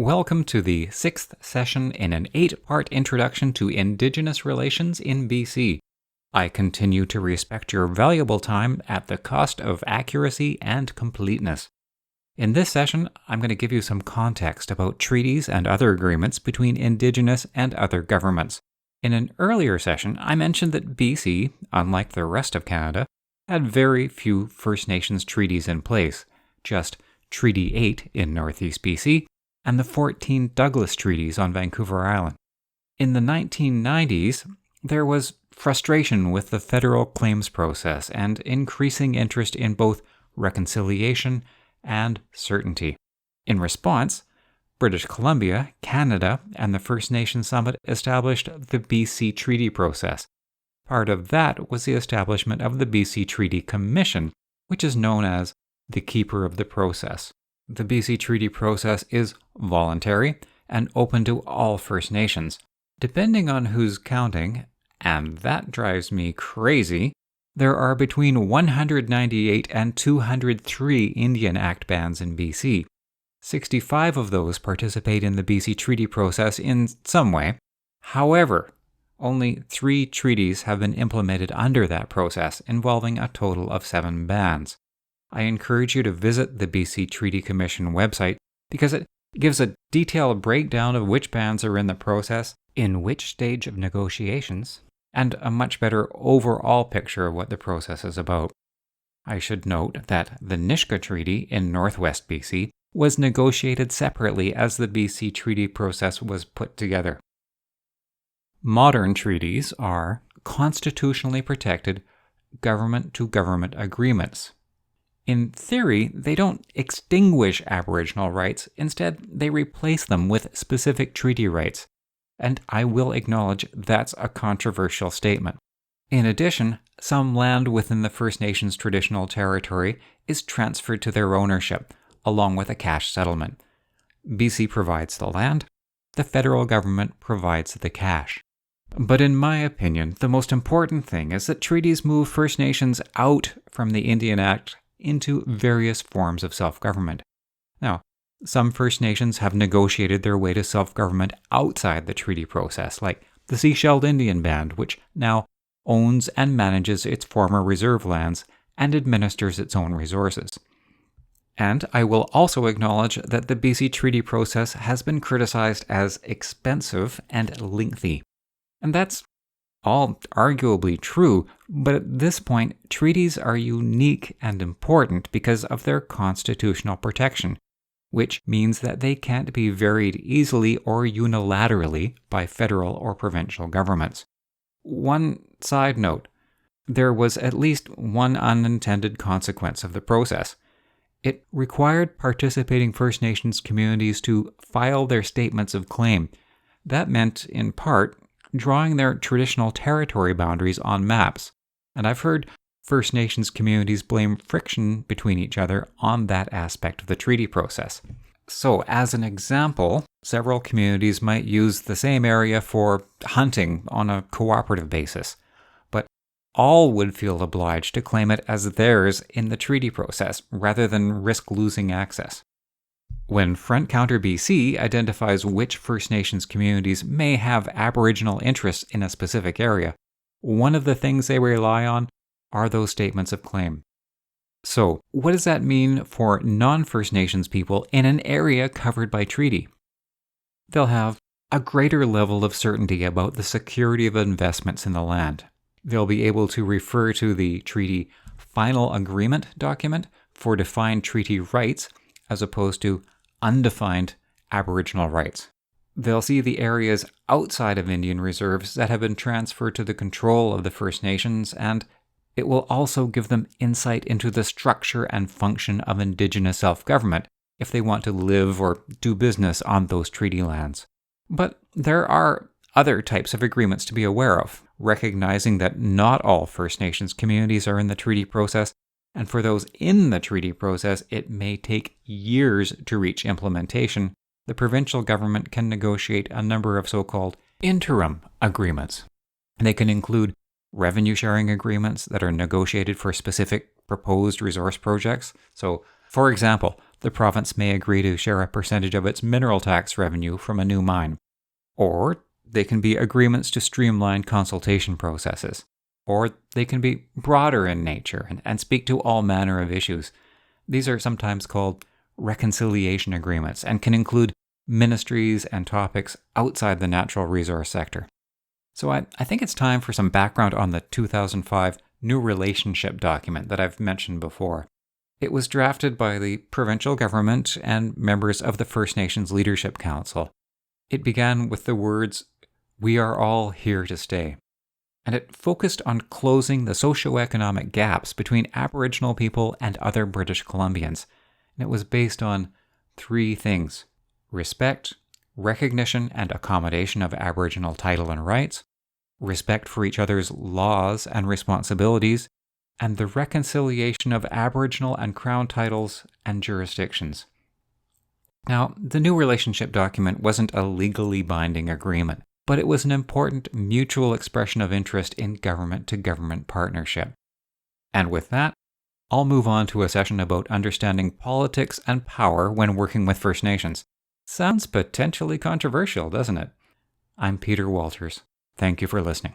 Welcome to the 6th session in an 8-part introduction to Indigenous Relations in BC. I continue to respect your valuable time at the cost of accuracy and completeness. In this session, I'm going to give you some context about treaties and other agreements between Indigenous and other governments. In an earlier session, I mentioned that BC, unlike the rest of Canada, had very few First Nations treaties in place, just Treaty 8 in Northeast BC, and the 14 Douglas Treaties on Vancouver Island. In the 1990s, there was frustration with the federal claims process and increasing interest in both reconciliation and certainty. In response, British Columbia, Canada, and the First Nations Summit established the BC Treaty process. Part of that was the establishment of the BC Treaty Commission, which is known as the keeper of the process. The BC Treaty process is voluntary and open to all First Nations. Depending on who's counting, and that drives me crazy, there are between 198 and 203 Indian Act bands in BC. 65 of those participate in the BC Treaty process in some way. However, only 3 treaties have been implemented under that process, involving a total of 7 bands. I encourage you to visit the BC Treaty Commission website because it gives a detailed breakdown of which bands are in the process, in which stage of negotiations, and a much better overall picture of what the process is about. I should note that the Nisga'a Treaty in Northwest BC was negotiated separately as the BC Treaty process was put together. Modern treaties are constitutionally protected government-to-government agreements. In theory, they don't extinguish Aboriginal rights, instead they replace them with specific treaty rights, and I will acknowledge that's a controversial statement. In addition, some land within the First Nations traditional territory is transferred to their ownership, along with a cash settlement. BC provides the land, the federal government provides the cash. But in my opinion, the most important thing is that treaties move First Nations out from the Indian Act into various forms of self-government. Now, some First Nations have negotiated their way to self-government outside the treaty process, like the Sea-Shelled Indian Band, which now owns and manages its former reserve lands and administers its own resources. And I will also acknowledge that the BC treaty process has been criticized as expensive and lengthy. And that's all arguably true, but at this point, treaties are unique and important because of their constitutional protection, which means that they can't be varied easily or unilaterally by federal or provincial governments. One side note, there was at least one unintended consequence of the process. It required participating First Nations communities to file their statements of claim. That meant, in part, drawing their traditional territory boundaries on maps, and I've heard First Nations communities blame friction between each other on that aspect of the treaty process. So, as an example, several communities might use the same area for hunting on a cooperative basis, but all would feel obliged to claim it as theirs in the treaty process, rather than risk losing access. When Front Counter BC identifies which First Nations communities may have Aboriginal interests in a specific area, one of the things they rely on are those statements of claim. So, what does that mean for non-First Nations people in an area covered by treaty? They'll have a greater level of certainty about the security of investments in the land. They'll be able to refer to the treaty final agreement document for defined treaty rights as opposed to undefined Aboriginal rights. They'll see the areas outside of Indian reserves that have been transferred to the control of the First Nations, and it will also give them insight into the structure and function of Indigenous self-government if they want to live or do business on those treaty lands. But there are other types of agreements to be aware of, recognizing that not all First Nations communities are in the treaty process, and for those in the treaty process, it may take years to reach implementation. The provincial government can negotiate a number of so-called interim agreements. They can include revenue sharing agreements that are negotiated for specific proposed resource projects. So, for example, the province may agree to share a percentage of its mineral tax revenue from a new mine. Or they can be agreements to streamline consultation processes. Or they can be broader in nature and speak to all manner of issues. These are sometimes called reconciliation agreements and can include ministries and topics outside the natural resource sector. So I think it's time for some background on the 2005 New Relationship document that I've mentioned before. It was drafted by the provincial government and members of the First Nations Leadership Council. It began with the words, "We are all here to stay." And it focused on closing the socioeconomic gaps between Aboriginal people and other British Columbians. And it was based on 3 things: respect, recognition and accommodation of Aboriginal title and rights, respect for each other's laws and responsibilities, and the reconciliation of Aboriginal and Crown titles and jurisdictions. Now, the New Relationship document wasn't a legally binding agreement, but it was an important mutual expression of interest in government-to-government partnership. And with that, I'll move on to a session about understanding politics and power when working with First Nations. Sounds potentially controversial, doesn't it? I'm Peter Walters. Thank you for listening.